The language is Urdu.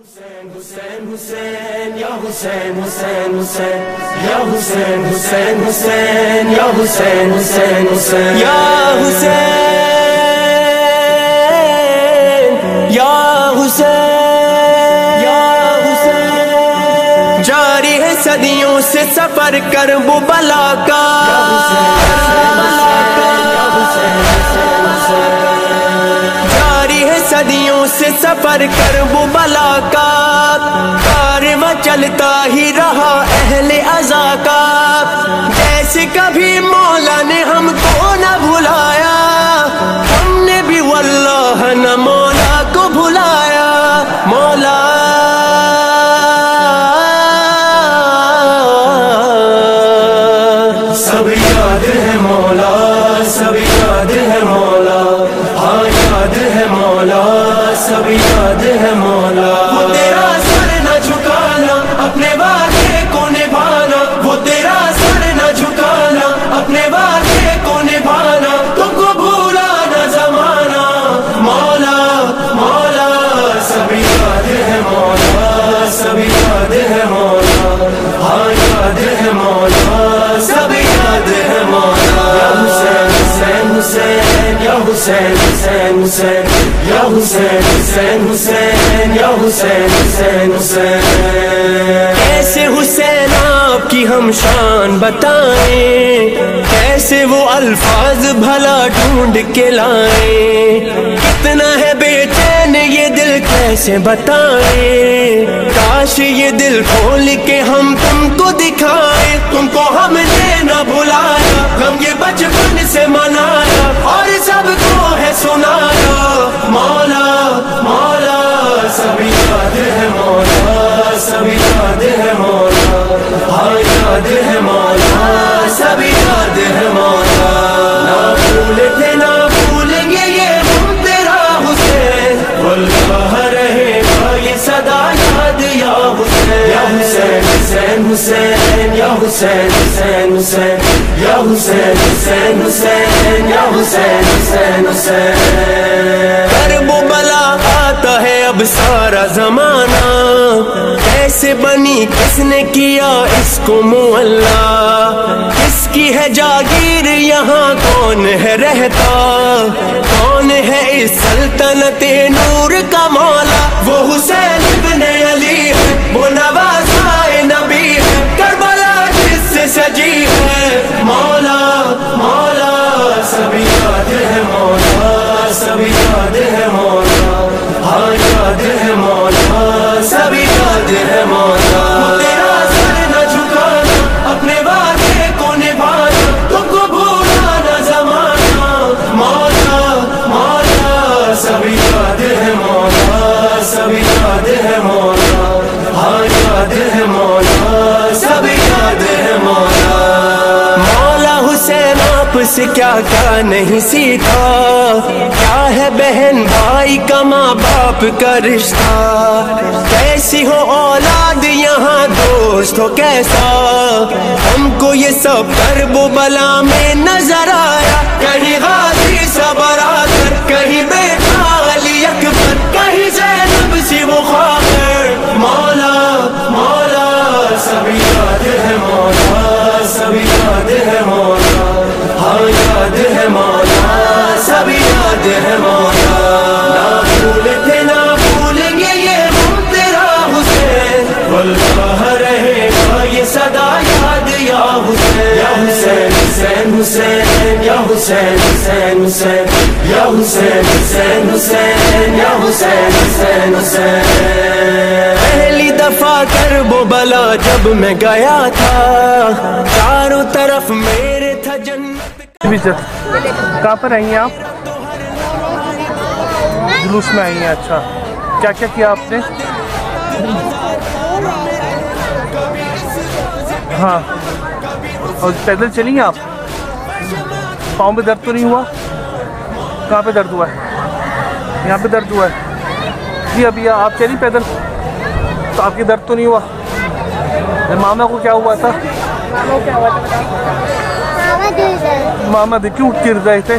Hussein, Hussein, Ya Hussein, Hussein, Hussein, Ya Hussein, Hussein, Hussein, Ya Hussein, Hussein, Hussein, Ya Hussein, Ya Hussein, Ya Hussein. جاری ہے صدیوں سے سفر کربلا کا، صدیوں سے سفر کربلا کا، کارواں چلتا ہی رہا اہل عزا کا، جیسے کبھی مولا نے ہم کو نہ بھلایا، ہم نے بھی واللہ نہ مولا کو بھلایا، مولا سب یاد ہے مولا، سب یاد ہے مولا، ہاں یاد ہے مولا، سب یاد ہے مولا، وہ تیرا سر نہ جھکانا، اپنے وعدے کو نبھانا، وہ تیرا سر نہ جھکانا، اپنے وعدے کو نبھانا، تم کو بھولا نہ زمانہ، مولا مولا سب یاد ہے مولا، سب یاد ہے مولا، ہاں یاد ہے مولا، سب یاد ہے مولا، یا حسین حسین حسین، یا حسین حسین حسین، یا حسین حسین حسین، یا حسین حسین حسین. کیسے حسین آپ کی ہم شان بتائیں، کیسے وہ الفاظ بھلا ڈھونڈ کے لائیں، کتنا ہے بے چین یہ دل کیسے بتائیں، کاش یہ دل کھول کے ہم تم کو دکھائیں، تم کو ہم نے نہ بھلایا، ہم یہ بچپن سے منایا اور سب کو ہے سنایا، مولا مولا سب یاد ہے مولا، سب یاد ہے مولا، ہاں یاد ہے مولا، سب یاد ہے مولا، نہ بھولے تھے نہ بھولیں گے یہ ہم تیرا حسین، واللہ رہے گا یہ صدا یاد، یا حسین یا حسین حسین حسین، یا حسین حسین حسین، یا حسین حسین حسین، یا حسین حسین حسین. کربلا آتا ہے اب سارا زمانہ، کیسے بنی کس نے کیا اس کو معلا، کس کی ہے جاگیر یہاں کون ہے رہتا، کون ہے اس سلطنت نور کا مولا، وہ حسین ابن علی ہے، وہ نواسائے نبی ہے، کربلا جس سے سجی ہے، مولا مولا سب یاد ہے مولا، سب یاد ہے مولا، ہاں یاد ہے مولا، سب یاد ہے مولا، تیرا سر نہ جھکانا، اپنے وعدے کو نبھانا، تم کو بھولا نہ زمانہ، مولا مولا سب یاد ہے مولا، سب یاد ہے مولا، ہاں یاد ہے مولا، سب یاد ہے مولا. مولا حسین آپ سے کیا کیا نہیں سیکھا، کیا ہے بہن بھائی کا ماں باپ کا رشتہ، کیسی ہو اولاد یہاں دوست ہو کیسا، ہم کو یہ سب کربلا میں نظر آیا، کہیں غازی سا برادر، کہیں بیٹا علی اکبر، کہیں زینب سی وہ خواہر، مولا مولا سب یاد ہے مولا، سب یاد ہے مولا، ہاں یاد ہے مولا، سب یاد ہے مولا، نہ بھولے تھے نہ بھولیں گے یہ ہم تیرا حسین، واللہ رہے گا یہ صدا یاد، یا حسین یا حسین حسین حسین، یا حسین حسین حسین، یا حسین حسین حسین، یا حسین حسین حسین. پہلی دفعہ کربلا جب میں گیا تھا، چاروں طرف میرے تھا جنت. کہاں پر آئی ہیں آپ؟ جلوس میں آئی ہیں، اچھا کیا کیا کیا آپ نے؟ ہاں اور پیدل چلی ہیں آپ؟ پاؤں میں درد تو نہیں ہوا؟ کہاں پہ درد ہوا ہے؟ یہاں پہ درد ہوا ہے جی؟ ابھی آپ چلی پیدل تو آپ کی درد تو نہیں ہوا؟ ماما کو کیا ہوا تھا؟ ماما کیوں گر رہے تھے؟